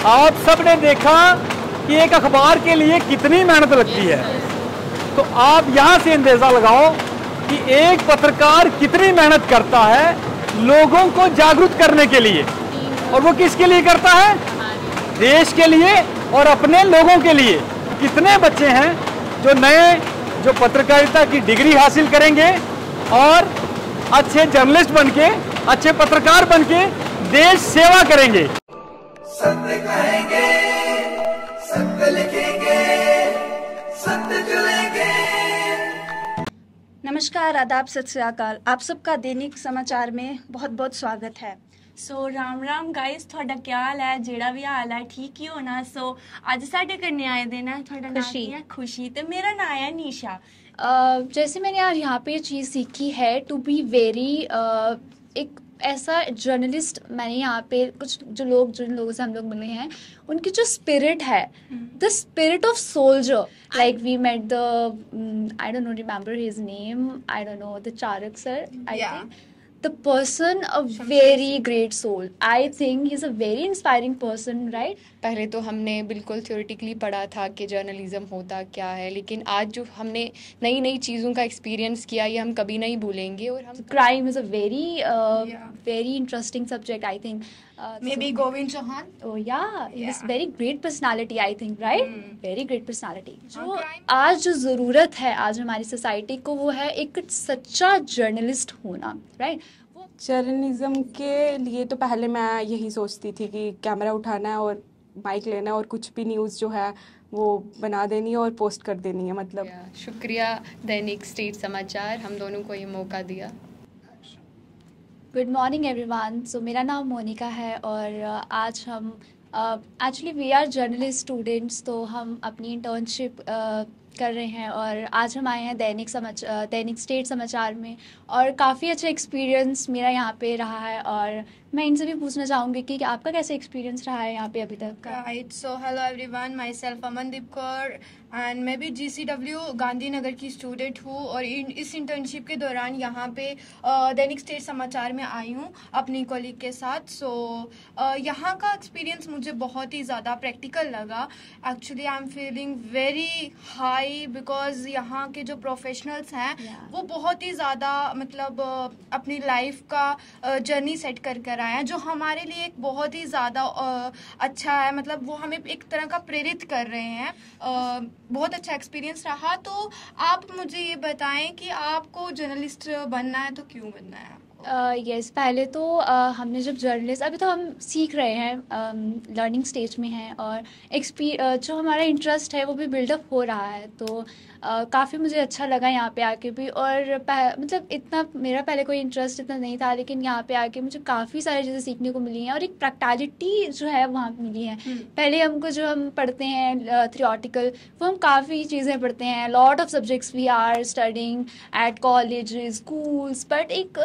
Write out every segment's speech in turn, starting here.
आप सब ने देखा कि एक अखबार के लिए कितनी मेहनत लगती है, तो आप यहाँ से अंदाज़ा लगाओ कि एक पत्रकार कितनी मेहनत करता है लोगों को जागरूक करने के लिए। और वो किसके लिए करता है? देश के लिए और अपने लोगों के लिए। कितने बच्चे हैं जो पत्रकारिता की डिग्री हासिल करेंगे और अच्छे जर्नलिस्ट बनके, अच्छे पत्रकार बनके देश सेवा करेंगे। सत्य कहेंगे, सत्य लिखेंगे, सत्य चलेंगे। नमस्कार, आदाब, सत श्री अकाल। आप सबका दैनिक समाचार में बहुत बहुत स्वागत है। सो राम राम गाइस, थोड़ा क्या हाल है? जेड़ा भी हाल है ठीक ही होना। सो अज साडे कन्ने आए दिन है, थोड़ा नाम है खुशी ते मेरा नाम है निशा। जैसे मैंने आज यहाँ पे चीज़ सीखी है टू बी वेरी एक ऐसा जर्नलिस्ट। मैंने यहाँ पे जिन लोगों से हम लोग मिले हैं, उनकी जो स्पिरिट है, the spirit of soldier, like we met the I don't know remember his name, I don't know, the चारक sir, I think the person, a very great soul. I think he's a very inspiring person, right? पहले तो हमने बिल्कुल theoretically पढ़ा था कि journalism होता क्या है, लेकिन आज जो हमने नई नई चीज़ों का एक्सपीरियंस किया ये हम कभी नहीं भूलेंगे। और हम crime is a very interesting subject, I think. Maybe Govind Chauhan. Oh yeah, he's very great personality, I think, right? Very great personality. जो आज जो ज़रूरत है आज हमारी सोसाइटी को, वो है एक सच्चा जर्नलिस्ट होना, right? जर्नलिज्म के लिए तो पहले मैं यही सोचती थी कि कैमरा उठाना है और माइक लेना है और कुछ भी न्यूज़ जो है वो बना देनी है और पोस्ट कर देनी है। मतलब शुक्रिया दैनिक स्टेट समाचार, हम दोनों को ये मौका दिया। Good morning everyone. सो मेरा नाम मोनिका है और आज हम actually we are journalist students, तो हम अपनी इंटर्नशिप कर रहे हैं और आज हम आए हैं दैनिक स्टेट समाचार में, और काफ़ी अच्छा एक्सपीरियंस मेरा यहाँ पे रहा है। और मैं इनसे भी पूछना चाहूँगी कि आपका कैसा एक्सपीरियंस रहा है यहाँ पे अभी तक का? Right, so hello everyone, my self Amandeep Kaur and मैं भी GCW गांधीनगर की स्टूडेंट हूँ और इस इंटर्नशिप के दौरान यहाँ पे दैनिक स्टेट समाचार में आई हूँ अपनी कॉलीग के साथ। सो यहाँ का एक्सपीरियंस मुझे बहुत ही ज़्यादा प्रैक्टिकल लगा। Actually I am feeling very high because यहाँ के जो प्रोफेशनल्स हैं वो बहुत ही ज़्यादा मतलब अपनी लाइफ का जर्नी सेट कर आए हैं, जो हमारे लिए एक बहुत ही ज़्यादा अच्छा है। मतलब वो हमें एक तरह का प्रेरित कर रहे हैं। बहुत अच्छा एक्सपीरियंस रहा। तो आप मुझे ये बताएं कि आपको जर्नलिस्ट बनना है तो क्यों बनना है? यस, पहले तो हमने जब जर्नलिस्ट, अभी तो हम सीख रहे हैं, लर्निंग स्टेज में हैं, और जो हमारा इंटरेस्ट है वो भी बिल्डअप हो रहा है। तो काफ़ी मुझे अच्छा लगा यहाँ पे आके भी। और मतलब इतना मेरा पहले कोई इंटरेस्ट इतना नहीं था, लेकिन यहाँ पे आके मुझे काफ़ी सारी चीज़ें सीखने को मिली हैं और एक प्रैक्टिकलिटी जो है वहाँ पे मिली है। पहले हमको जो हम पढ़ते हैं थियोरेटिकल, वो हम काफ़ी चीज़ें पढ़ते हैं, lot of subjects we are studying at college, schools, but एक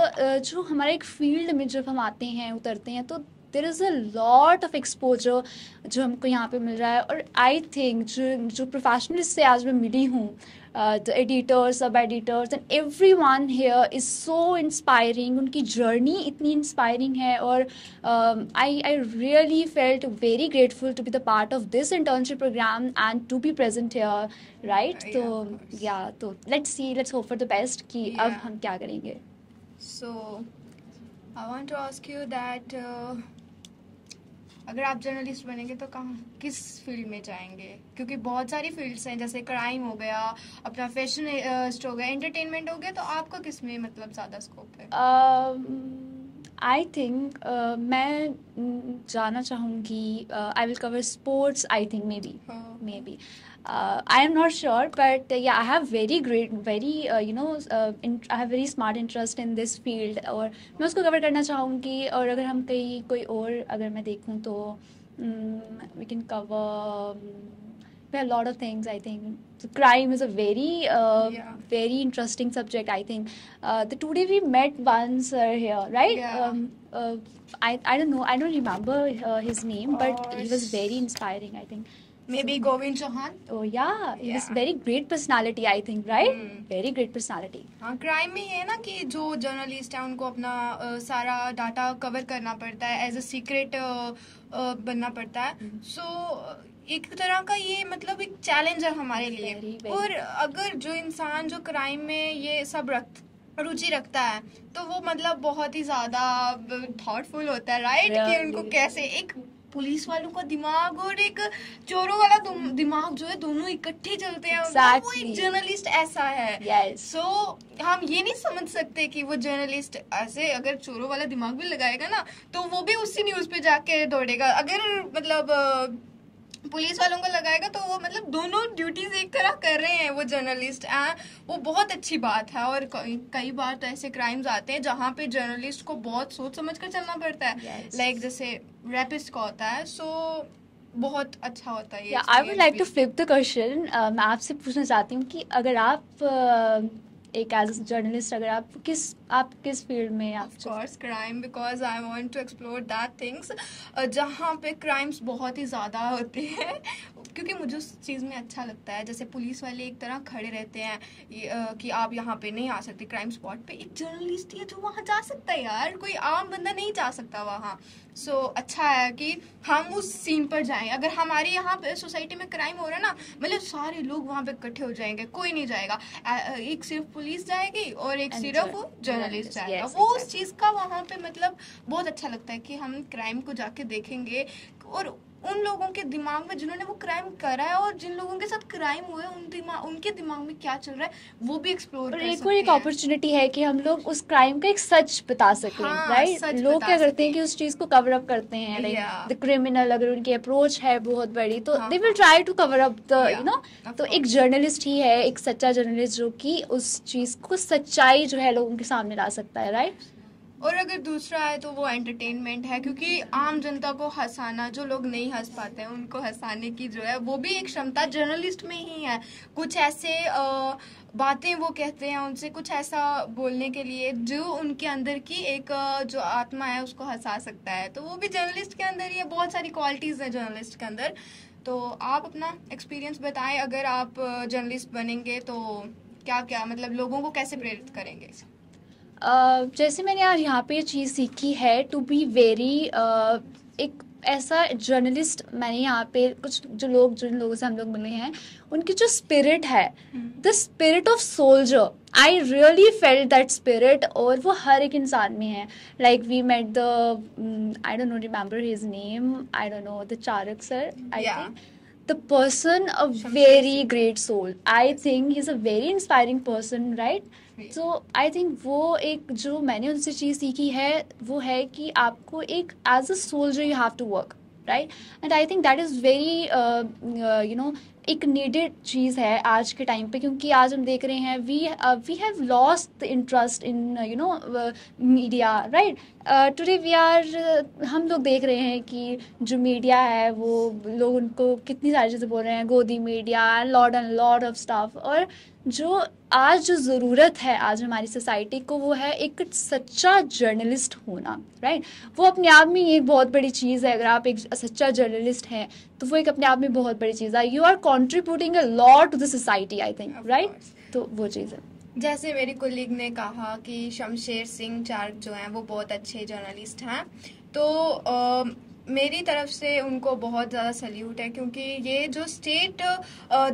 जो हमारे एक फील्ड में जब हम आते हैं, उतरते हैं, तो there is a lot of exposure जो हमको यहाँ पे मिल रहा है। और आई थिंक जो प्रोफेशनलिस्ट से आज मैं मिली हूँ, the editors, sub editors and everyone here is so inspiring. उनकी जर्नी इतनी इंस्पायरिंग है और I really felt very grateful to be the part of this internship programme and to be present here, right? तो let's hope for the best कि अब हम क्या करेंगे। So, I want to ask you that अगर आप journalist बनेंगे तो किस फील्ड में जाएंगे? क्योंकि बहुत सारी फील्ड्स हैं, जैसे क्राइम हो गया, अपना फैशनिस्ट हो गया, एंटरटेनमेंट हो गया, तो आपको किस में मतलब ज़्यादा स्कोप है? आई थिंक मैं जाना चाहूँगी, I will cover sports, I think may be I am not sure, but yeah, I have very I have very smart interest in this field, और मैं उसको कवर करना चाहूँगी। और अगर हम कोई और अगर मैं देखूँ तो we can cover a lot of things, I think. So crime is a very interesting subject, I think. Today we met one sir here, right? I don't know, I don't remember his name, but he was very inspiring, I think. Maybe Govind Chauhan. Oh yeah, he was Yeah. very great personality, I think, right? Very great personality. हाँ, crime में ये है ना कि जो journalist है उनको अपना सारा डाटा कवर करना पड़ता है, एज अ सीक्रेट बनना पड़ता है. सो एक तरह का ये मतलब एक चैलेंज है हमारे लिए. Very, very. और अगर जो इंसान जो क्राइम में ये सब रुचि रखता है तो वो मतलब बहुत ही ज्यादा थॉटफुल होता है, राइट? कि Really. उनको कैसे एक पुलिस वालों का दिमाग और एक चोरों वाला दिमाग जो है दोनों इकट्ठे चलते हैं. वो Exactly. एक जर्नलिस्ट ऐसा है. Yes. सो हम ये नहीं समझ सकते कि वो जर्नलिस्ट ऐसे अगर चोरों वाला दिमाग भी लगाएगा ना तो वो भी उसी न्यूज पे जाके दौड़ेगा. अगर मतलब पुलिस वालों को लगाएगा तो वो मतलब दोनों ड्यूटीज एक तरह कर रहे हैं वो जर्नलिस्ट. वो बहुत अच्छी बात है. और कई बार तो ऐसे क्राइम्स आते हैं जहाँ पे जर्नलिस्ट को बहुत सोच समझ कर चलना पड़ता है. Yes. लाइक जैसे रैपिस्ट का होता है. सो बहुत अच्छा होता है ये. Yeah, I would like to flip the question. मैं आपसे पूछना चाहती हूँ कि अगर आप एक एज जर्नलिस्ट अगर आप किस फील्ड में आप Of course, crime, because I want to explore that things. जहाँ पे क्राइम्स बहुत ही ज़्यादा होते हैं क्योंकि मुझे उस चीज़ में अच्छा लगता है. जैसे पुलिस वाले एक तरह खड़े रहते हैं कि आप यहाँ पे नहीं आ सकते क्राइम स्पॉट पे. एक जर्नलिस्ट है जो वहाँ जा सकता है यार. कोई आम बंदा नहीं जा सकता वहाँ. सो अच्छा है कि हम उस सीन पर जाएं. अगर हमारे यहाँ पे सोसाइटी में क्राइम हो रहा है ना मतलब सारे लोग वहाँ पे इकट्ठे हो जाएंगे. कोई नहीं जाएगा. एक सिर्फ पुलिस जाएगी और एक And सिर्फ journalist, जर्नलिस्ट जाएगा. yes, वो उस exactly. चीज का वहाँ पे मतलब बहुत अच्छा लगता है कि हम क्राइम को जाके देखेंगे और उन लोगों के दिमाग में जिन्होंने वो क्राइम करा है और जिन लोगों के साथ क्राइम हुआ है उनके दिमाग में क्या चल रहा है वो भी एक्सप्लोर और कर एक सकते और एक हैं. अपॉर्चुनिटी है कि हम लोग उस क्राइम का एक सच बता सकें, हाँ, राइट? सच लोग बता क्या करते हैं सकें. कि उस चीज को कवर अप करते हैं. Like Yeah. द क्रिमिनल अगर उनकी अप्रोच है बहुत बड़ी तो हाँ, they will try to cover up the Yeah, you know. of तो एक course. जर्नलिस्ट ही है, एक सच्चा जर्नलिस्ट जो कि उस चीज को सच्चाई जो है लोगों के सामने ला सकता है, राइट? और अगर दूसरा है तो वो एंटरटेनमेंट है क्योंकि आम जनता को हंसाना, जो लोग नहीं हंस पाते हैं उनको हंसाने की जो है वो भी एक क्षमता जर्नलिस्ट में ही है. कुछ ऐसे बातें वो कहते हैं उनसे कुछ ऐसा बोलने के लिए जो उनके अंदर की एक जो आत्मा है उसको हंसा सकता है. तो वो भी जर्नलिस्ट के अंदर ही है. बहुत सारी क्वालिटीज है जर्नलिस्ट के अंदर. तो आप अपना एक्सपीरियंस बताएं. अगर आप जर्नलिस्ट बनेंगे तो क्या क्या मतलब लोगों को कैसे प्रेरित करेंगे? जैसे मैंने आज यहाँ पे ये चीज़ सीखी है टू बी वेरी एक ऐसा जर्नलिस्ट. मैंने यहाँ पे कुछ जिन लोगों से हम लोग मिले हैं उनकी जो स्पिरिट है, the spirit of soldier, I really felt that spirit. और वो हर एक इंसान में है. Like we met the I don't know remember his name, I don't know the चारक sir, I Yeah. Think the person a very great soul. I think he's a very inspiring person, right? So I think वो एक जो मैंने उनसे चीज़ सीखी है वो है कि आपको एक as a soldier you have to work, right? And I think that is very you know एक नीडेड चीज़ है आज के टाइम पे. क्योंकि आज हम देख रहे हैं we have lost the interest in you know media, right? Today we are हम लोग देख रहे हैं कि जो मीडिया है वो लोग उनको कितनी सारी चीज़ें बोल रहे हैं, गोदी media, lot and lot of stuff. और जो आज जो ज़रूरत है आज हमारी सोसाइटी को वो है एक सच्चा जर्नलिस्ट होना, राइट? वो अपने आप में एक बहुत बड़ी चीज़ है. अगर आप एक सच्चा जर्नलिस्ट हैं तो वो एक अपने आप में बहुत बड़ी चीज़ है. You are contributing a lot to the society, I think, right? तो वो चीज़ है. जैसे मेरी कोलीग ने कहा कि शमशेर सिंह चार्क जो हैं वो बहुत अच्छे जर्नलिस्ट हैं. तो मेरी तरफ से उनको बहुत ज़्यादा सल्यूट है क्योंकि ये जो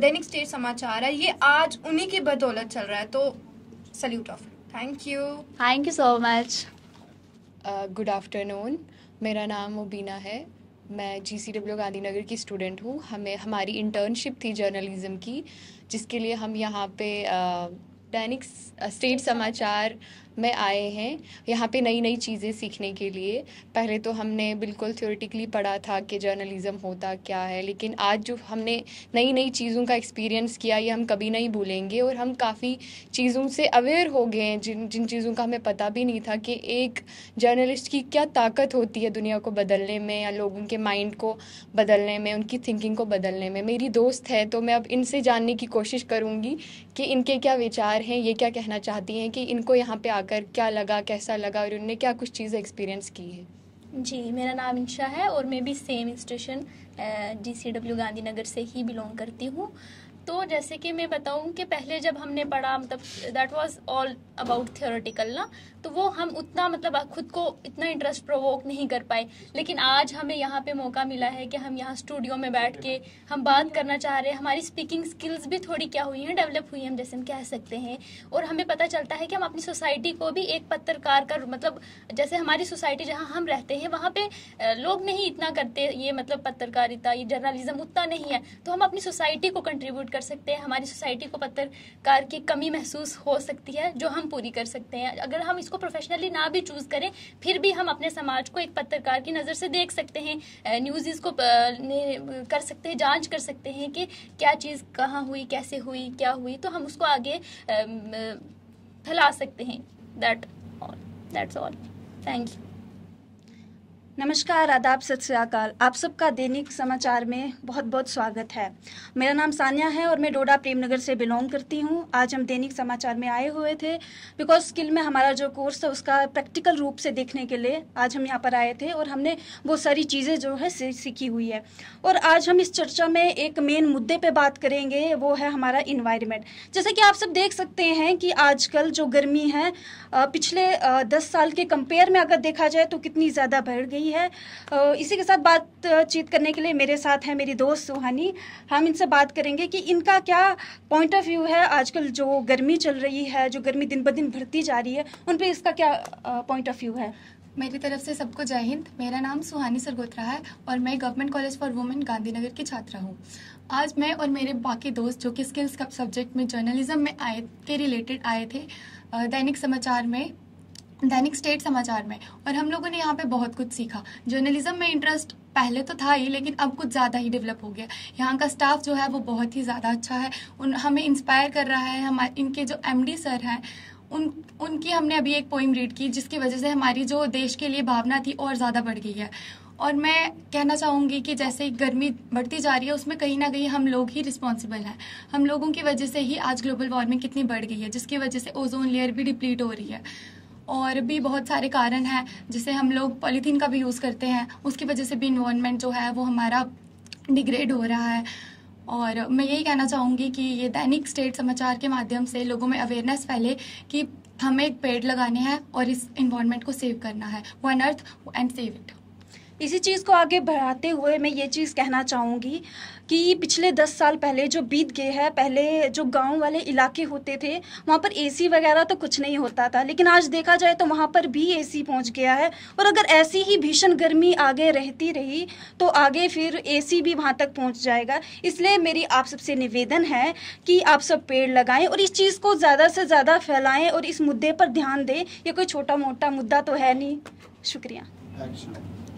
दैनिक स्टेट समाचार है ये आज उन्हीं की बदौलत चल रहा है. तो salute off. Thank you so much. Good afternoon. मेरा नाम मुबीना है. मैं GCW गांधीनगर की स्टूडेंट हूँ. हमारी इंटर्नशिप थी जर्नलिज्म की जिसके लिए हम यहाँ पे दैनिक स्टेट समाचार में आए हैं यहाँ पे नई नई चीज़ें सीखने के लिए. पहले तो हमने बिल्कुल थ्योरेटिकली पढ़ा था कि जर्नलिज़म होता क्या है, लेकिन आज जो हमने नई नई चीज़ों का एक्सपीरियंस किया ये हम कभी नहीं भूलेंगे. और हम काफ़ी चीज़ों से अवेयर हो गए हैं जिन चीज़ों का हमें पता भी नहीं था कि एक जर्नलिस्ट की क्या ताकत होती है दुनिया को बदलने में या लोगों के माइंड को बदलने में, उनकी थिंकिंग को बदलने में. मेरी दोस्त है तो मैं अब इनसे जानने की कोशिश करूँगी कि इनके क्या विचार हैं, ये क्या कहना चाहती हैं, कि इनको यहाँ पे आकर क्या लगा, कैसा लगा और उन्होंने क्या कुछ चीज़ें एक्सपीरियंस की है. जी, मेरा नाम इंशा है और मैं भी सेम इंस्टीट्यूशन GCW गांधीनगर से ही बिलोंग करती हूँ। तो जैसे कि मैं बताऊँ कि पहले जब हमने पढ़ा, मतलब that was all about theoretical ना, तो वो हम उतना मतलब खुद को इतना इंटरेस्ट प्रोवोक नहीं कर पाए। लेकिन आज हमें यहाँ पे मौका मिला है कि हम यहाँ स्टूडियो में बैठ के हम बात करना चाह रहे हैं। हमारी स्पीकिंग स्किल्स भी थोड़ी क्या हुई हैं, डेवलप हुई हैं, हम जैसे हम कह सकते हैं। और हमें पता चलता है कि हम अपनी सोसाइटी को भी एक पत्रकार का, मतलब जैसे हमारी सोसाइटी जहाँ हम रहते हैं वहाँ पे लोग नहीं इतना करते ये, मतलब पत्रकारिता, ये जर्नलिज्म उतना नहीं है। तो हम अपनी सोसाइटी को कंट्रीब्यूट कर सकते हैं। हमारी सोसाइटी को पत्रकार की कमी महसूस हो सकती है जो हम पूरी कर सकते हैं। अगर हम इसको प्रोफेशनली ना भी चूज करें फिर भी हम अपने समाज को एक पत्रकार की नज़र से देख सकते हैं, न्यूज़ को कर सकते हैं, जांच कर सकते हैं कि क्या चीज़ कहाँ हुई, कैसे हुई, क्या हुई, तो हम उसको आगे फैला सकते हैं। That's all. Thank you. नमस्कार, आदाब, सत श्री अकाल। आप सबका दैनिक समाचार में बहुत बहुत स्वागत है। मेरा नाम सानिया है और मैं डोडा प्रेमनगर से बिलोंग करती हूँ। आज हम दैनिक समाचार में आए हुए थे बिकॉज स्किल में हमारा जो कोर्स था उसका प्रैक्टिकल रूप से देखने के लिए आज हम यहाँ पर आए थे और हमने वो सारी चीज़ें जो है सीखी हुई है। और आज हम इस चर्चा में एक मेन मुद्दे पर बात करेंगे, वो है हमारा इन्वायरमेंट। जैसे कि आप सब देख सकते हैं कि आजकल जो गर्मी है पिछले 10 साल के कंपेयर में अगर देखा जाए तो कितनी ज़्यादा बढ़ गई है। इसी के साथ बातचीत करने के लिए मेरे साथ है मेरी दोस्त सुहानी। हम इनसे बात करेंगे कि इनका क्या पॉइंट ऑफ व्यू है, आजकल जो गर्मी चल रही है, जो गर्मी दिन ब दिन बढ़ती जा रही है, उन पे इसका क्या पॉइंट ऑफ व्यू है। मेरी तरफ से सबको जय हिंद। मेरा नाम सुहानी सरगोत्रा है और मैं government college for women Gandhinagar की छात्रा हूँ। आज मैं और मेरे बाकी दोस्त जो कि स्किल्स का सब्जेक्ट में जर्नलिज्म में के रिलेटेड आए थे दैनिक स्टेट समाचार में, और हम लोगों ने यहाँ पे बहुत कुछ सीखा। जर्नलिज्म में इंटरेस्ट पहले तो था ही, लेकिन अब कुछ ज़्यादा ही डेवलप हो गया। यहाँ का स्टाफ जो है वो बहुत ही ज़्यादा अच्छा है, हमें इंस्पायर कर रहा है। हमारे इनके जो MD सर हैं उनकी हमने अभी एक पोइम रीड की जिसकी वजह से हमारी जो देश के लिए भावना थी और ज़्यादा बढ़ गई है। और मैं कहना चाहूँगी कि जैसे गर्मी बढ़ती जा रही है उसमें कहीं ना कहीं हम लोग ही रिस्पॉन्सिबल हैं। हम लोगों की वजह से ही आज ग्लोबल वार्मिंग कितनी बढ़ गई है, जिसकी वजह से ओजोन लेयर भी डिप्लीट हो रही है। और भी बहुत सारे कारण हैं, जैसे हम लोग पॉलीथीन का भी यूज़ करते हैं, उसकी वजह से भी इन्वायरमेंट जो है वो हमारा डिग्रेड हो रहा है। और मैं यही कहना चाहूँगी कि ये दैनिक स्टेट समाचार के माध्यम से लोगों में अवेयरनेस फैले कि हमें पेड़ लगाने हैं और इस इन्वायरमेंट को सेव करना है, one earth and save it. इसी चीज़ को आगे बढ़ाते हुए मैं ये चीज़ कहना चाहूँगी कि पिछले 10 साल पहले जो बीत गए हैं, पहले जो गांव वाले इलाके होते थे वहाँ पर AC वगैरह तो कुछ नहीं होता था, लेकिन आज देखा जाए तो वहाँ पर भी AC पहुँच गया है। और अगर ऐसी ही भीषण गर्मी आगे रहती रही तो आगे फिर AC भी वहाँ तक पहुँच जाएगा। इसलिए मेरी आप सबसे निवेदन है कि आप सब पेड़ लगाएं और इस चीज़ को ज़्यादा से ज़्यादा फैलाएं और इस मुद्दे पर ध्यान दें। ये कोई छोटा मोटा मुद्दा तो है नहीं। शुक्रिया।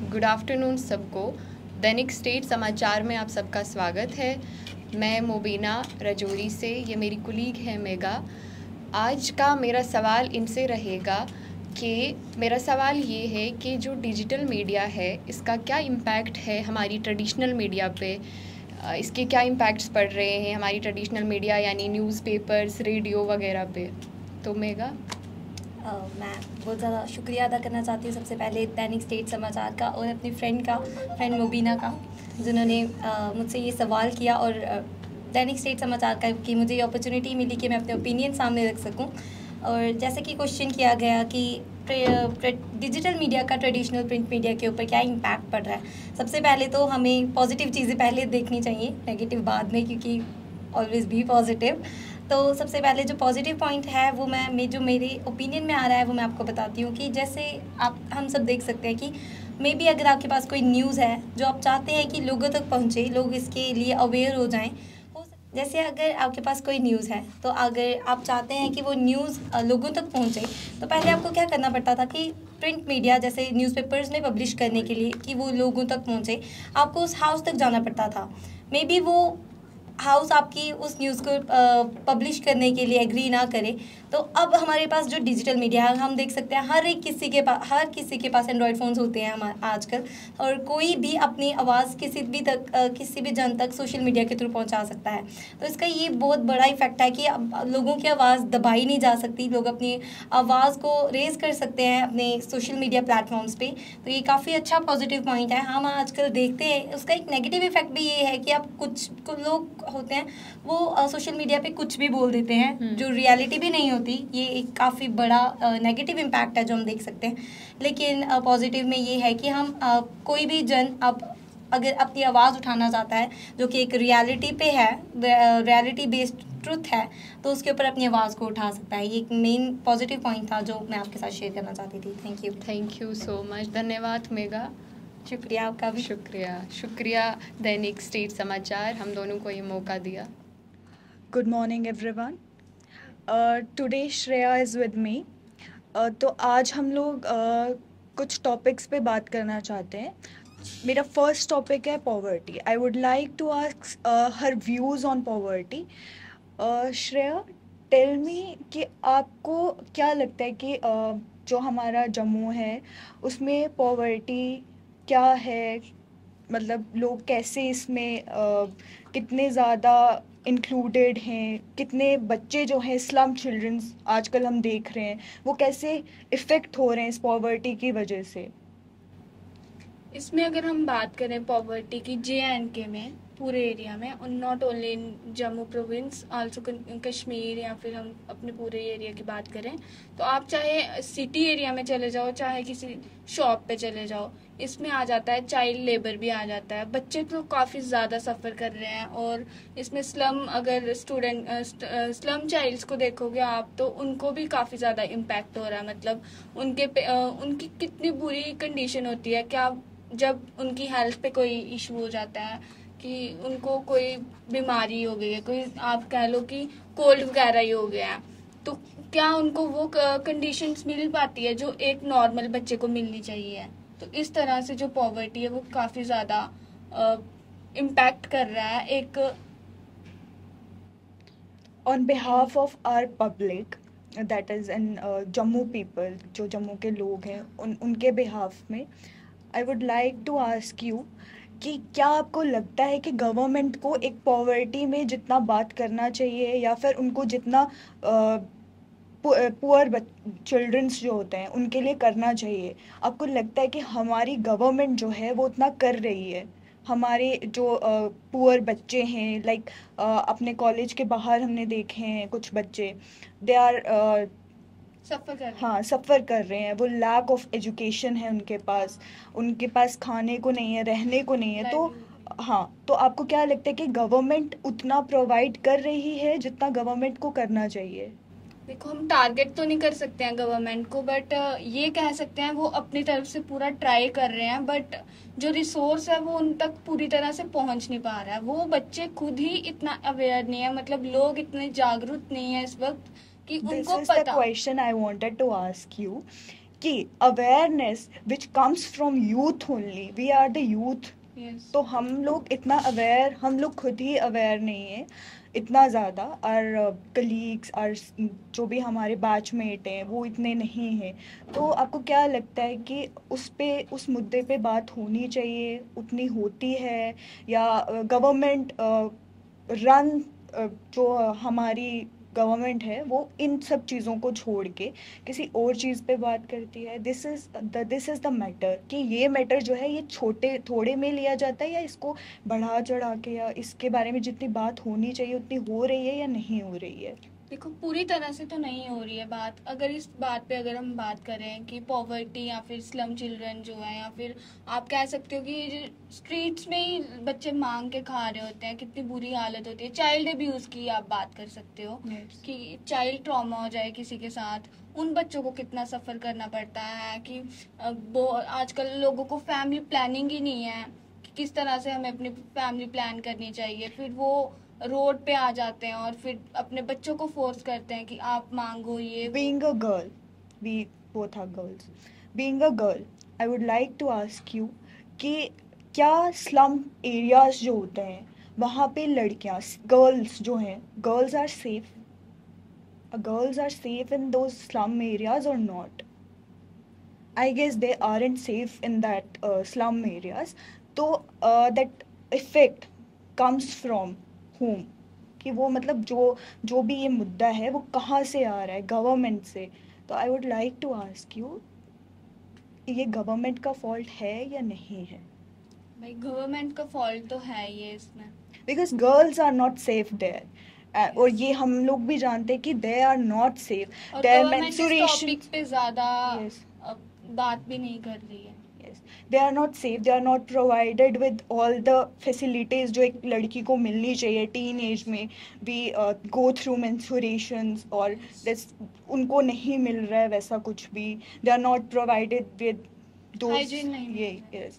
गुड आफ्टरनून सबको। दैनिक स्टेट समाचार में आप सबका स्वागत है। मैं मुबीना रजौरी से, ये मेरी कुलीग है मेगा। आज का मेरा सवाल इनसे रहेगा कि मेरा सवाल ये है कि जो डिजिटल मीडिया है इसका क्या इम्पैक्ट है हमारी ट्रेडिशनल मीडिया पे, इसके क्या इम्पैक्ट्स पड़ रहे हैं हमारी ट्रेडिशनल मीडिया यानी न्यूज़पेपर्स, रेडियो वगैरह पे। तो मेगा। मैं बहुत ज़्यादा शुक्रिया अदा करना चाहती हूँ सबसे पहले दैनिक स्टेट समाचार का और अपनी फ्रेंड मुबीना का, जिन्होंने मुझसे ये सवाल किया और दैनिक स्टेट समाचार का कि मुझे ये अपॉर्चुनिटी मिली कि मैं अपने ओपिनियन सामने रख सकूँ। और जैसे कि क्वेश्चन किया गया कि डिजिटल मीडिया का ट्रेडिशनल प्रिंट मीडिया के ऊपर क्या इम्पैक्ट पड़ रहा है, सबसे पहले तो हमें पॉजिटिव चीज़ें पहले देखनी चाहिए, नेगेटिव बाद में, क्योंकि ऑलवेज बी पॉजिटिव। तो सबसे पहले जो पॉजिटिव पॉइंट है वो जो मेरे ओपिनियन में आ रहा है वो मैं आपको बताती हूँ कि जैसे हम सब देख सकते हैं कि मे बी अगर आपके पास कोई न्यूज़ है जो आप चाहते हैं कि लोगों तक पहुँचे, लोग इसके लिए अवेयर हो जाएं, जैसे अगर आपके पास कोई न्यूज़ है तो अगर आप चाहते हैं कि वो न्यूज़ लोगों तक पहुँचे तो पहले आपको क्या करना पड़ता था कि प्रिंट मीडिया जैसे न्यूज़पेपर्स में पब्लिश करने के लिए कि वो लोगों तक पहुँचे आपको उस हाउस तक जाना पड़ता था। मे बी वो हाउस आपकी उस न्यूज़ को पब्लिश करने के लिए एग्री ना करे, तो अब हमारे पास जो डिजिटल मीडिया है, हम देख सकते हैं हर किसी के पास एंड्रॉयड फ़ोन्स होते हैं आजकल, और कोई भी अपनी आवाज़ किसी भी जन तक सोशल मीडिया के थ्रू पहुंचा सकता है। तो इसका ये बहुत बड़ा इफेक्ट है कि अब लोगों की आवाज़ दबाई नहीं जा सकती, लोग अपनी आवाज़ को रेज़ कर सकते हैं अपने सोशल मीडिया प्लेटफॉर्म्स पे। तो ये काफ़ी अच्छा पॉजिटिव पॉइंट है। हम आजकल देखते हैं उसका एक नेगेटिव इफेक्ट भी ये है कि अब कुछ लोग होते हैं वो सोशल मीडिया पे कुछ भी बोल देते हैं जो रियलिटी भी नहीं होती। ये एक काफ़ी बड़ा नेगेटिव इम्पैक्ट है जो हम देख सकते हैं। लेकिन पॉजिटिव में ये है कि हम कोई भी जन अब अगर अपनी आवाज़ उठाना चाहता है जो कि एक रियलिटी पे है, रियलिटी बेस्ड ट्रुथ है, तो उसके ऊपर अपनी आवाज़ को उठा सकता है। ये एक मेन पॉजिटिव पॉइंट था जो मैं आपके साथ शेयर करना चाहती थी। Thank you so much. धन्यवाद मेगा। शुक्रिया आपका भी। शुक्रिया दैनिक स्टेट समाचार हम दोनों को ये मौका दिया। Good morning everyone. Today Shreya is with me. तो आज हम लोग कुछ टॉपिक्स पे बात करना चाहते हैं। मेरा फर्स्ट टॉपिक है poverty. I would like to ask her views on poverty. Shreya, tell me कि आपको क्या लगता है कि जो हमारा जम्मू है उसमें पॉवर्टी क्या है, मतलब लोग कैसे इसमें कितने ज़्यादा इंक्लूडेड हैं, कितने बच्चे जो हैं स्लम चिल्ड्रंस आजकल हम देख रहे हैं वो कैसे इफ़ेक्ट हो रहे हैं इस पॉवर्टी की वजह से। इसमें अगर हम बात करें पॉवर्टी की JNK में पूरे एरिया में, और not only in Jammu province, also Kashmir, या फिर हम अपने पूरे एरिया की बात करें, तो आप चाहे सिटी एरिया में चले जाओ चाहे किसी शॉप पे चले जाओ, इसमें आ जाता है चाइल्ड लेबर भी आ जाता है। बच्चे तो काफ़ी ज़्यादा सफ़र कर रहे हैं, और इसमें अगर स्लम चाइल्ड्स को देखोगे आप तो उनको भी काफ़ी ज़्यादा इम्पैक्ट हो रहा है। मतलब उनकी कितनी बुरी कंडीशन होती है, क्या जब उनकी हेल्थ पे कोई इशू हो जाता है कि उनको कोई बीमारी हो गई है, कोई आप कह लो कि कोल्ड वगैरह ही हो गया है, तो क्या उनको वो कंडीशंस मिल पाती है जो एक नॉर्मल बच्चे को मिलनी चाहिए। तो इस तरह से जो पॉवर्टी है वो काफ़ी ज़्यादा इम्पैक्ट कर रहा है एक on behalf of our public, that is in Jammu people, जो जम्मू के लोग हैं उनके बिहाफ में I would like to ask you कि क्या आपको लगता है कि गवर्नमेंट को एक पॉवर्टी में जितना बात करना चाहिए या फिर उनको जितना पुअर चिल्ड्रंस जो होते हैं उनके लिए करना चाहिए, आपको लगता है कि हमारी गवर्नमेंट जो है वो उतना कर रही है? हमारे जो पुअर बच्चे हैं, लाइक अपने कॉलेज के बाहर हमने देखे हैं कुछ बच्चे, दे आर सफ़र कर रहे हैं। वो लैक ऑफ एजुकेशन है उनके पास खाने को नहीं है, रहने को नहीं है। तो आपको क्या लगता है कि गवर्नमेंट उतना प्रोवाइड कर रही है जितना गवर्नमेंट को करना चाहिए? देखो, हम टारगेट तो नहीं कर सकते हैं गवर्नमेंट को, बट ये कह सकते हैं वो अपनी तरफ से पूरा ट्राई कर रहे हैं, बट जो रिसोर्स है वो उन तक पूरी तरह से पहुंच नहीं पा रहा है। वो बच्चे खुद ही इतना अवेयर नहीं है, मतलब लोग इतने जागरूक नहीं है इस वक्त कि उनको पता। This is the question I wanted to ask you कि awareness which comes from youth only, we are the youth. Yes. तो हम लोग इतना अवेयर, हम लोग खुद ही अवेयर नहीं है इतना ज़्यादा, और कलीग्स और जो भी हमारे बैचमेट हैं वो इतने नहीं हैं। तो आपको क्या लगता है कि उस मुद्दे पे बात होनी चाहिए, उतनी होती है, या गवर्नमेंट जो हमारी गवर्नमेंट है वो इन सब चीज़ों को छोड़ के किसी और चीज़ पे बात करती है? दिस इज़ द मैटर कि ये मैटर जो है ये थोड़े में लिया जाता है, या इसको बढ़ा चढ़ा के, या इसके बारे में जितनी बात होनी चाहिए उतनी हो रही है या नहीं हो रही है? देखो, पूरी तरह से तो नहीं हो रही है बात। अगर इस बात पे अगर हम बात करें कि पॉवर्टी या फिर स्लम चिल्ड्रन जो है, या फिर आप कह सकते हो कि स्ट्रीट्स में ही बच्चे मांग के खा रहे होते हैं, कितनी बुरी हालत होती है। चाइल्ड अब्यूज़ की आप बात कर सकते हो कि चाइल्ड ट्रॉमा हो जाए किसी के साथ, उन बच्चों को कितना सफ़र करना पड़ता है। कि वो आजकल लोगों को फैमिली प्लानिंग ही नहीं है कि किस तरह से हमें अपनी फैमिली प्लान करनी चाहिए। फिर वो रोड पे आ जाते हैं और फिर अपने बच्चों को फोर्स करते हैं कि आप मांगो ये। Being a girl, we both are girls. Being a girl, I would like to ask you कि क्या स्लम एरियाज जो होते हैं वहाँ पे लड़कियाँ, गर्ल्स जो हैं, girls are safe, girls are safe in those slum areas or not? I guess they aren't safe in that slum areas. तो that effect comes from whom? कि वो मतलब जो भी ये मुद्दा है वो कहाँ से आ रहा है? गवर्नमेंट से. तो I would like to ask you, ये गवर्नमेंट का फॉल्ट है या नहीं है? भाई गवर्नमेंट का फॉल्ट तो है ये इसमें, Because girls are not safe there. और ये हम लोग भी जानते हैं कि they are not safe. Their menstruation पे ज्यादा बात भी नहीं कर रही है. They are not safe, they are not provided with all the facilities जो एक लड़की को मिलनी चाहिए टीन एज में. वी गो थ्रू मेंस्ट्रुएशंस और उनको नहीं मिल रहा है वैसा कुछ भी. They are not provided with ये.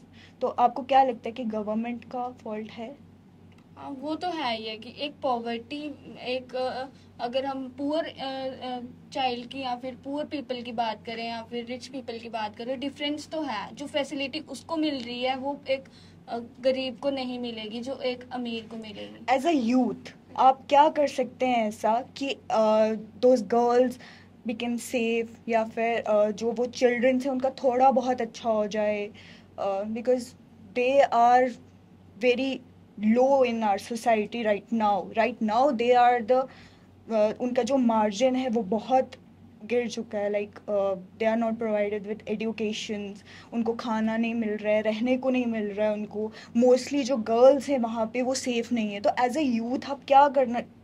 तो आपको क्या लगता है कि गवर्नमेंट का फॉल्ट है? वो तो है ही है कि एक पॉवर्टी, एक अगर हम पुअर चाइल्ड की या फिर पुअर पीपल की बात करें या फिर रिच पीपल की बात करें, डिफरेंस तो है. जो फैसिलिटी उसको मिल रही है वो एक गरीब को नहीं मिलेगी जो एक अमीर को मिलेगी. एज अ यूथ आप क्या कर सकते हैं ऐसा कि दोज गर्ल्स बिकम सेफ, या फिर जो वो चिल्ड्रन है उनका थोड़ा बहुत अच्छा हो जाए? Because they are very low in our society right now they are the उनका जो मार्जिन है वो बहुत गिर चुका है. Like they are not provided with educations, उनको खाना नहीं मिल रहा है, रहने को नहीं मिल रहा है उनको. मोस्टली जो गर्ल्स हैं वहाँ पे वो सेफ नहीं है. तो एज अ यूथ आप क्या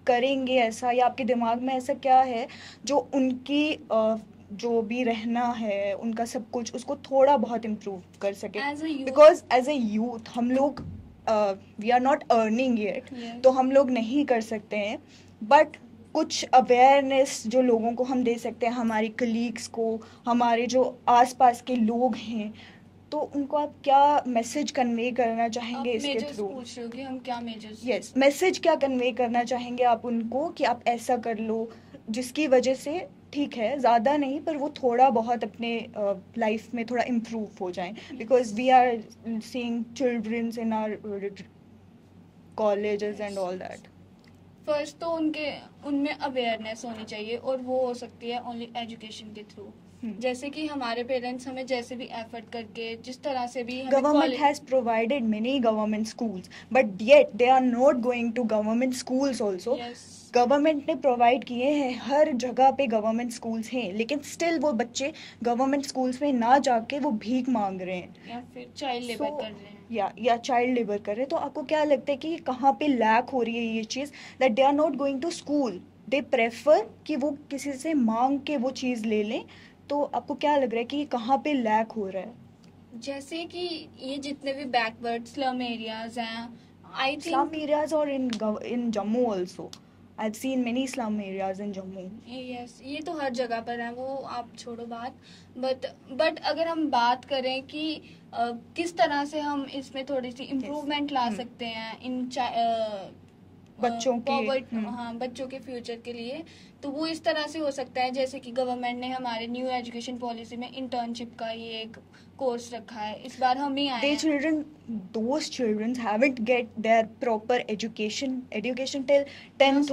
करेंगे ऐसा, या आपके दिमाग में ऐसा क्या है जो उनकी जो भी रहना है उनका सब कुछ उसको थोड़ा बहुत इम्प्रूव कर सके? बिकॉज एज अ यूथ हम लोग we are not earning it, तो हम लोग नहीं कर सकते हैं. बट कुछ अवेयरनेस जो लोगों को हम दे सकते हैं, हमारी कलीग्स को, हमारे जो आसपास के लोग हैं, तो उनको आप क्या मैसेज कन्वे करना चाहेंगे इसके थ्रू? पूछ रहे हो कि हम क्या मेजर्स? यस, मैसेज क्या कन्वे करना चाहेंगे आप उनको कि आप ऐसा कर लो जिसकी वजह से, ठीक है ज़्यादा नहीं पर वो थोड़ा बहुत अपने लाइफ में थोड़ा इम्प्रूव हो जाएं? Because we are seeing childrens in our colleges and all that. First तो उनमें अवेयरनेस होनी चाहिए और वो हो सकती है ओनली एजुकेशन के थ्रू. जैसे कि हमारे पेरेंट्स हमें जैसे भी एफर्ट करके जिस तरह से भी, government has provided many government schools but yet they are not going to government schools also. Government ने प्रोवाइड किए हैं, हर जगह पे गवर्नमेंट स्कूल्स हैं, लेकिन स्टिल वो बच्चे गवर्नमेंट स्कूल्स में ना जाके वो भीख मांग रहे हैं या फिर चाइल्ड लेबर कर रहे हैं, या चाइल्ड लेबर कर रहे हैं. तो आपको क्या लगता है कि कहाँ पे लैक हो रही है ये चीज़, that they are not going to school, they prefer कि वो किसी से मांग के वो चीज़ ले लें? तो आपको क्या लग रहा है कि कहाँ पे लैक हो रहा है? जैसे कि ये जितने भी बैकवर्ड स्लम एरियाज हैं, आई थिंक स्लम एरियाज और इन Jammu also, I've seen many slum areas in Jammu. Yes, ये तो हर जगह पर है, वो आप छोड़ो बात. बट अगर हम बात करें कि किस तरह से हम इसमें थोड़ी सी इम्प्रूवमेंट ला सकते हैं इन बच्चों के, हाँ बच्चों के फ्यूचर के लिए, तो वो इस तरह से हो सकता है जैसे कि गवर्नमेंट ने हमारे न्यू एजुकेशन पॉलिसी में इंटर्नशिप का ये एक कोर्स रखा है. इस बार हम ही आए हैं. Those children haven't get their proper education till 10th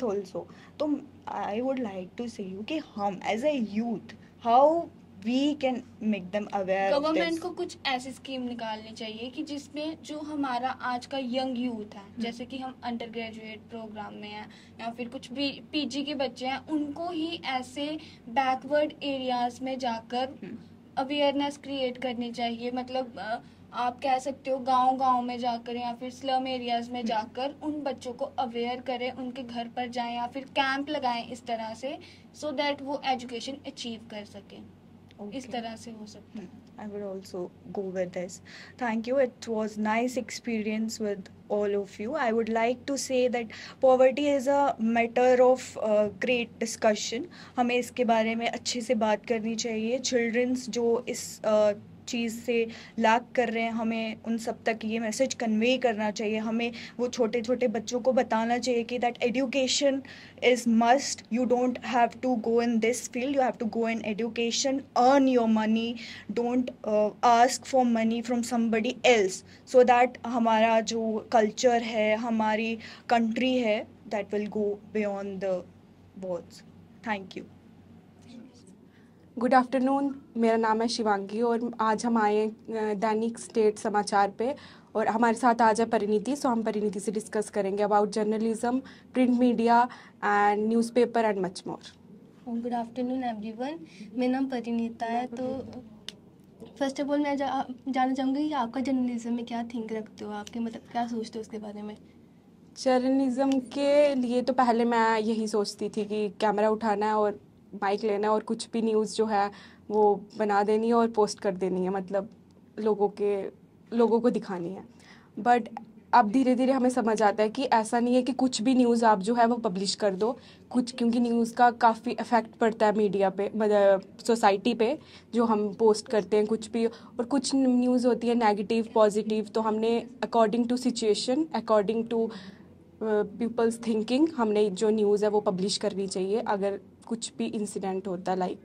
also. तो I would like to say you कि हम as a youth how we can make them aware. Government को कुछ ऐसी स्कीम निकालनी चाहिए कि जिसमें जो हमारा आज का यंग यूथ है, जैसे कि हम अंडर ग्रेजुएट प्रोग्राम में हैं या फिर कुछ भी पीजी के बच्चे हैं, उनको ही ऐसे बैकवर्ड एरियाज में जाकर अवेयरनेस क्रिएट करनी चाहिए. मतलब आप कह सकते हो गांव में जाकर या फिर स्लम एरियाज में जाकर उन बच्चों को अवेयर करें, उनके घर पर जाएं या फिर कैंप लगाएं इस तरह से, सो दैट वो एजुकेशन अचीव कर सकें. इस तरह से हो सकता है. I would also go with this. Thank you. It was nice experience with all of you. I would like to say that poverty is a matter of great discussion. हमें इसके बारे में अच्छे से बात करनी चाहिए. Childrens जो इस चीज़ से लैक कर रहे हैं, हमें उन सब तक ये मैसेज कन्वे करना चाहिए। हमें वो छोटे छोटे बच्चों को बताना चाहिए कि that education is must, you don't have to go in this field, you have to go in education, earn your money, don't ask for money from somebody else, so that हमारा जो कल्चर है, हमारी country है, that will go beyond the words. Thank you. Good afternoon, मेरा नाम है शिवांगी और आज हम आए दैनिक स्टेट समाचार पे और हमारे साथ आज है परिणीति। सो हम परिणीति से डिस्कस करेंगे about journalism, print media and newspaper and much more. Good afternoon everyone, मेरा नाम परिणीता है। तो फर्स्ट ऑफ ऑल मैं जानना चाहूँगी कि आपका जर्नलिज्म में क्या थिंक रखते हो, आपके मतलब क्या सोचते हो उसके बारे में? जर्नलिज्म के लिए तो पहले मैं यही सोचती थी कि कैमरा उठाना है और माइक लेना है और कुछ भी न्यूज़ जो है वो बना देनी है और पोस्ट कर देनी है, मतलब लोगों को दिखानी है। बट अब धीरे धीरे हमें समझ आता है कि ऐसा नहीं है कि कुछ भी न्यूज़ आप जो है वो पब्लिश कर दो, क्योंकि न्यूज़ का काफ़ी इफ़ेक्ट पड़ता है मीडिया पे, सोसाइटी पे, जो हम पोस्ट करते हैं कुछ भी। और कुछ न्यूज़ होती है नेगेटिव, पॉजिटिव, तो हमने according to situation, according to peoples thinking, हमने जो न्यूज़ है वो पब्लिश करनी चाहिए अगर कुछ भी इंसिडेंट होता है, लाइक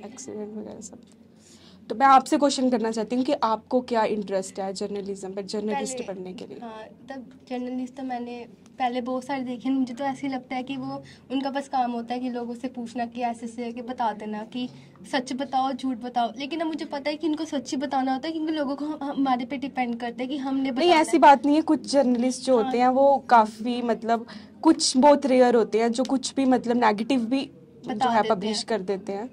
एक्सीडेंट वगैरह सब। तो मैं आपसे क्वेश्चन करना चाहती हूँ कि आपको क्या इंटरेस्ट है जर्नलिज्म पर, जर्नलिस्ट बनने के लिए? हाँ, तब जर्नलिस्ट तो मैंने पहले बहुत सारे देखे हैं। मुझे तो ऐसे ही लगता है कि वो उनका बस काम होता है कि लोगों से पूछना कि ऐसे से कि बता देना कि सच बताओ झूठ बताओ। लेकिन अब मुझे पता है कि इनको सच ही बताना होता है क्योंकि लोगों को हमारे पे डिपेंड करते हैं कि हमने नहीं, ऐसी बात नहीं है। कुछ जर्नलिस्ट जो होते हैं वो काफ़ी मतलब कुछ बहुत रेयर होते हैं जो कुछ भी मतलब नेगेटिव भी जो है पब्लिश कर देते हैं।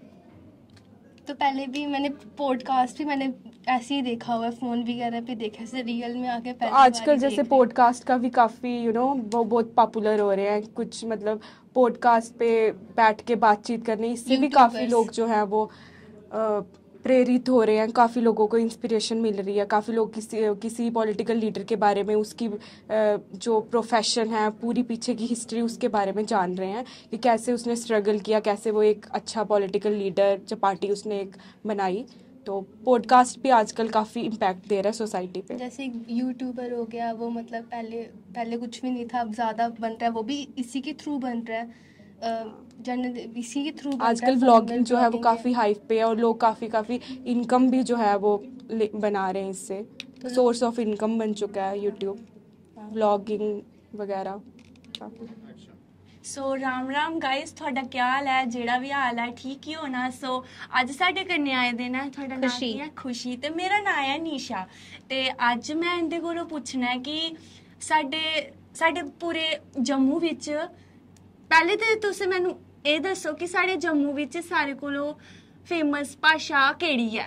तो पहले भी मैंने पॉडकास्ट भी मैंने ऐसे ही देखा हुआ है, फ़ोन वगैरह पे देखा है, रियल में आके पहले। आजकल जैसे पॉडकास्ट का भी काफ़ी वो बहुत पॉपुलर हो रहे हैं। कुछ मतलब पॉडकास्ट पे बैठ के बातचीत करने, इससे भी काफ़ी लोग जो हैं वो प्रेरित हो रहे हैं, काफ़ी लोगों को इंस्पिरेशन मिल रही है। काफ़ी लोग किसी पॉलिटिकल लीडर के बारे में, उसकी जो प्रोफेशन है, पूरी पीछे की हिस्ट्री उसके बारे में जान रहे हैं कि कैसे उसने स्ट्रगल किया, कैसे वो एक अच्छा पॉलिटिकल लीडर, जो पार्टी उसने एक बनाई। तो पॉडकास्ट भी आजकल काफ़ी इम्पैक्ट दे रहा है सोसाइटी पे। जैसे यूट्यूबर हो गया, वो मतलब पहले कुछ भी नहीं था, अब ज़्यादा बन रहा है, वो भी इसी के थ्रू बन रहा है, इसी के थ्रू। आजकल व्लॉगिंग जो है वो काफ़ी हाइप पे है और लोग काफ़ी इनकम भी जो है वो बना रहे हैं, इससे सोर्स ऑफ इनकम बन चुका है यूट्यूब, व्लॉगिंग वगैरह काफ़ी। सो राम राम गाइस, थोड़ा क्या हाल है? जेड़ा भी हाल है ठीक ही होना। सो अज साडे कन्नै आए दे ना, थोड़ा नाम की है खुशी ते मेरा नाम है निशा। ते अज मैं इंदे कोलों पुछना है कि साडे पूरे जम्मू विच, पहले तो तुस मैनू ये दसो कि साडे जम्मू विच सारे कोलों फेमस भाषा केड़ी है?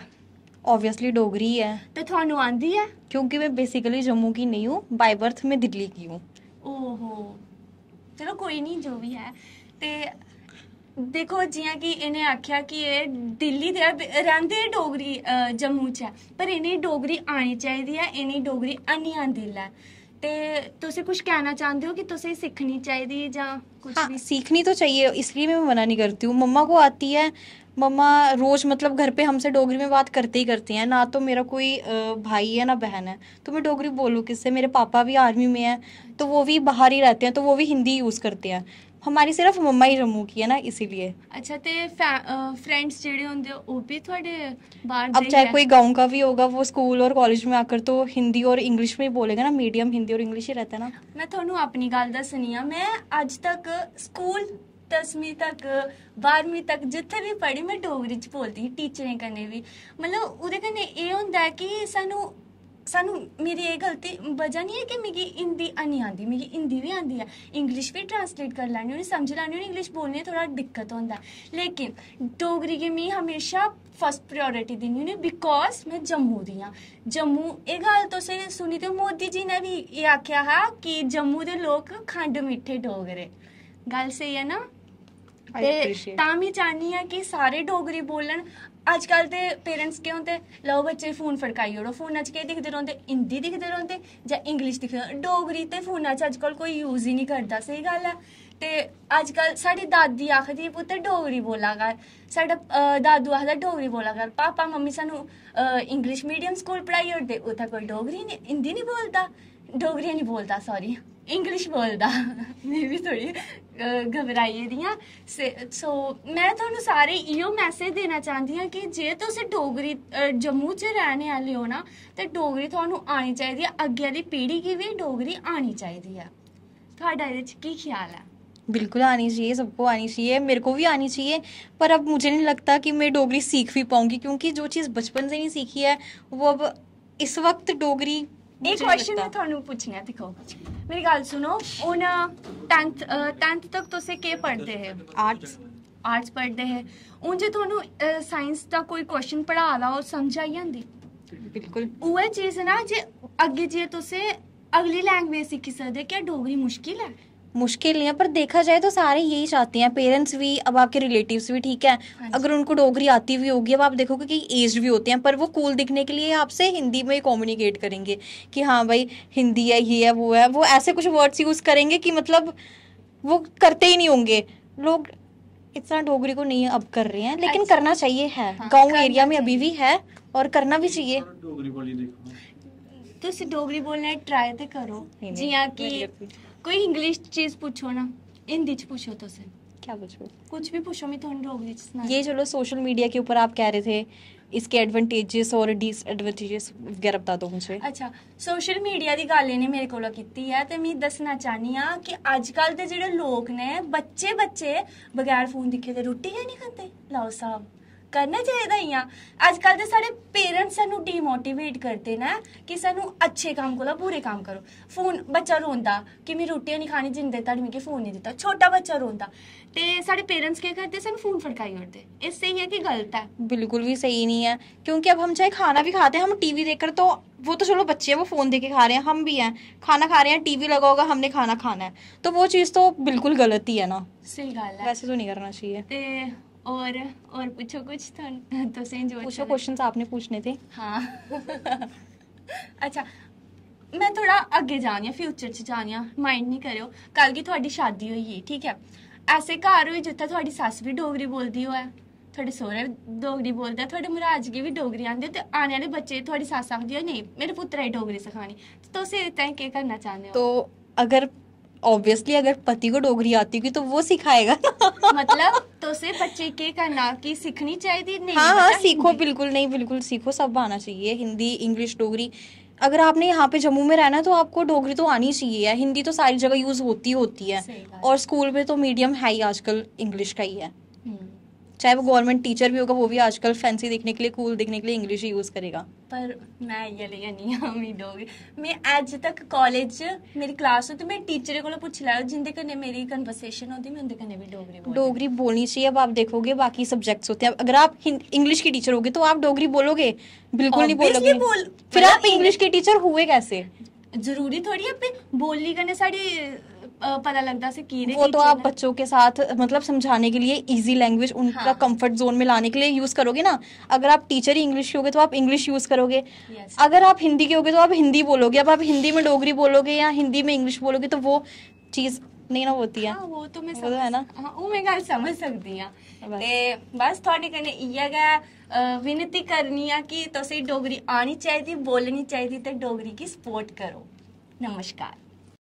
ऑब्वियसली डोगरी है। तो थानू आंदी है? क्योंकि मैं बेसिकली जम्मू की नहीं हूँ, बाय बर्थ में दिल्ली की हूँ। ओहो, चलो कोई नहीं, जो भी है। ते देखो जियां कि इन्हें आख्या कि ये दिल्ली दे रहिंदे डोगरी जम्मू च है, पर इन्हें डोगरी आनी चाहिए है, इन्हें डोगरी आनी आंदी है। ते तुसी कुछ कहना चाहते हो कि तुसी सीखनी चाहिए या कुछ? हाँ, सीखनी तो चाहिए, इसलिए मैं मना नहीं करती हूँ। मम्मा को आती है, मम्मा रोज़ मतलब घर पे हमसे डोगरी में बात करते ही करती हैं। ना तो मेरा कोई भाई है ना बहन है, तो मैं डोगरी बोलूँ किससे? मेरे पापा भी आर्मी में हैं, तो वो भी बाहर ही रहते हैं, तो वो भी हिंदी यूज़ करते हैं। हमारी सिर्फ मम्मा ही जम्मू की है ना, इसीलिए। अच्छा, ते फ्रेंड्स जेडे होंदे वो भी थोड़े बाहर? अब चाहे कोई गांव का भी होगा, वो स्कूल और कॉलेज में आकर तो हिंदी और इंग्लिश में ही बोलेगा ना, मीडियम हिंदी और इंग्लिश ही रहता है ना। मैं थोनू अपनी गल दसनी है, मैं अज तक स्कूल 10वीं तक 12वीं तक जिथे भी पढ़ी मैं डोगरी च बोलदी ही, टीचरें कन्नै भी। मतलब उहदे कन्नै एह् होंदा है कि सानू मेरी ये गलती वजह नहीं है कि मिगी हिंदी नहीं आती, मिगी हिंदी भी आती है, इंग्लिश भी ट्रांसलेट कर लैनी होनी, समझ लैनी होनी, इंग्लिश बोलने थोड़ा दिक्कत होंदा है। लेकिन डोगरी गी मैं हमेशा फर्स्ट प्रायोरिटी दिन्नी होनी, बिकॉज मैं जम्मू दी हाँ। जम्मू ये गल तुसें सुनी ते मोदी जी ने भी ये आख्या हा कि जम्मू दे लोग खंड मिट्ठे डोगरे। गल सही है ना? तां मैं चाहनी है कि सारे डोगरी बोलन। अजकल ते पेरेंट्स के होंदे लो बच्चे फोन फड़काई ओड़ो, फोन च केह् दिखदे रौंह्दे, हिंदी दिखदे रौंह्दे जां इंग्लिश दिखदे रौंह्दे। डोगरी ते फोना च अजकल कोई यूज ही नहीं करदा, स्हेई गल्ल है। ते अजकल साढ़ी दादी आखदी पुत्तर डोगरी बोला कर, साढ़ा दादू आखदा डोगरी बोला कर, पापा मम्मी सानू इंग्लिश मीडियम स्कूल पढ़ाई ओड़दे, उत्थै कोई डोगरी नहीं, हिंदी नहीं बोलदा, डोगरी नहीं बोलदा, सॉरी इंग्लिश बोलदा। में भी थोड़ी घबराई गेदी आं। सो मैं थुहानू सारे इयो मैसेज देना चाहती हाँ कि जे तुस डोगरी जम्मू च रहने आह्ले हो ना, ते डोगरी थुहानू आनी चाहिदी है, अग्गे आह्ली पीढ़ी गी भी डोगरी आनी चाहिदी है। थुहाडा एह्दे च की ख्याल है? बिल्कुल आनी चाहिए, सबको आनी चाहिए, मेरे को भी आनी चाहिए, पर अब मुझे नहीं लगता कि मैं डोगरी सीख भी पाऊंगी, क्योंकि जो चीज़ बचपन से नहीं सीखी है वो अब इस वक्त डोगरी। एक क्वेश्चन मैं थोनू पूछना है, दिखो मेरी गल सुनो, हून 10th तक तुसें केह् पढ़दे हे? आर्ट्स पढ़दे हे। हून जे थोनू साइंस दा कोई क्वेश्चन पढ़ा दा और समझ आई जंदी? बिल्कुल उ'ऐ चीज़ ना, जे अग्गे जे तुसें अगली लैंग्वेज सीखी सकदे, क्या डोगरी मुश्किल है? मुश्किल नहीं है, पर देखा जाए तो सारे यही चाहते हैं, पेरेंट्स भी, अब आपके रिलेटिव्स भी, ठीक है। अगर उनको डोगरी आती भी होगी, अब आप देखोगे कि एज्ड भी होते हैं, पर वो कूल दिखने के लिए आपसे हिंदी में कम्युनिकेट करेंगे कि हाँ भाई हिंदी है, ये है, वो ऐसे कुछ वर्ड्स यूज़ करेंगे कि मतलब वो करते ही नहीं होंगे। लोग इतना डोगरी को नहीं अब कर रहे हैं, लेकिन करना चाहिए है। गाँव एरिया में अभी भी है और करना भी चाहिए। तुम डोगरी बोलने ट्राई तो करो, जियां कि कोई इंग्लिश चीज पूछो ना, हिंदी च पूछो, तुसे क्या पूछो, कुछ भी पूछो, मैं थोड़ी डोगरी च सनानी। ये चलो सोशल मीडिया के ऊपर आप कह रहे थे, इसके एडवांटेजेस और डिसएडवांटेजेस वगैरह बता दो मुझे। अच्छा, सोशल मीडिया की गल इन्हें मेरे को कीती है, तो मैं दसना चाहनी हाँ कि अजकल के जेडे लोग ने, बच्चे बगैर फोन दिखे ते रुट्टी गै नहीं खाते। लाओ साहब, करना चाहिए इ'यां। अजकल ते साढ़े पेरेंट्स सानू डीमोटिवेट करते ना कि सानू अच्छे काम कोला बुरे काम करो। फोन, बच्चा रोंदा कि मैं रुट्टी नहीं खानी जिन्ने तक मिगी फोन नहीं दिता, छोटा बच्चा रोंदा, ते साढ़े पेरेंट्स क्या करते, सानू फोन फड़काई ओड़दे। ये सही है कि गलत है? बिल्कुल भी सही नहीं है, क्योंकि अब हम चाहे खाना भी खाते हैं, हम टीवी देखकर, तो वो तो चलो बच्चे हैं, वो फोन देके खा रहे हैं, हम भी हैं खाना खा रहे हैं, टीवी लगा होगा, हमने खाना खाना है, तो वो चीज़ तो बिल्कुल गलत ही है ना। सही गल है, वैसे तो नहीं करना चाहिए। और पूछो कुछ, तो से जो पूछो, क्वेश्चंस आपने पूछने थे। हाँ अच्छा, मैं थोड़ा अग्गे जानी, फ्यूचर च जानी, माइंड नहीं करो। कल की थोड़ी शादी हुई, ठीक है, ऐसे घर हुई जित्थे थोड़ी सस भी डोगरी बोलदी होए, थोड़े सोहरे डोगरी बोलते हैं, थोड़े मराज गी भी डोगरी आंदी, ते आने वाले बच्चे थोड़ी सस आखदी है नहीं मेरे पुत्तरा गी डोगरी सखानी, तो तुस केह् करना चाहते हो? तो अगर ऑब्वियसली अगर पति को डोगरी आती होगी तो वो सिखाएगा मतलब तो से बच्चे के करना कि सीखनी चाहिए? नहीं, हाँ सीखो, बिल्कुल नहीं, बिल्कुल सीखो, सब आना चाहिए, हिंदी, इंग्लिश, डोगरी। अगर आपने यहाँ पे जम्मू में रहना है तो आपको डोगरी तो आनी चाहिए। हिंदी तो सारी जगह यूज होती है, और स्कूल में तो मीडियम है ही आजकल इंग्लिश का ही है। चाहे वो गवर्नमेंट टीचर भी होगा, वो भी आजकल फैंसी दिखने के लिए, कूल दिखने के लिए इंग्लिश ही यूज करेगा। पर मैं ये नहीं हाँ मैं डोगरी, मैं अज तक कॉलेज मेरी क्लास हो तो मैं टीचर को पूछ लिया जिंदे कन्नै मेरी कन्वर्सेशन होती, मैं उनके कन्नै भी डोगरी बोलनी चाहिए। अब आप देखोगे बाकी सब्जेक्ट्स होते हैं, अगर आप इंग्लिश की टीचर होगे तो आप डोगरी बोलोगे? बिल्कुल नहीं बोलोगे। फिर आप इंग्लिश के टीचर हुए कैसे? जरूरी थोड़ी अपनी बोली कन्नै साड़ी पता लगता से की वो तो आप बच्चों के साथ मतलब समझाने के लिए इजी लैंग्वेज उनका कंफर्ट जोन में लाने के लिए यूज करोगे ना। अगर आप टीचर ही इंग्लिश के होगे तो आप इंग्लिश यूज करोगे, अगर आप हिंदी के होगे तो आप हिंदी बोलोगे। अब आप हिंदी में डोगरी बोलोगे या हिंदी में इंग्लिश बोलोगे तो वो चीज नहीं ना होती है। वो तो मैं है ना, वो मैं गल समझ सकती हूँ। बस थोड़े कन्नै इ'यै गै विनती करनी है कि तुसें डोगरी आनी चाहिए, बोलनी चाहिए, ते डोगरी की सपोर्ट करो। नमस्कार।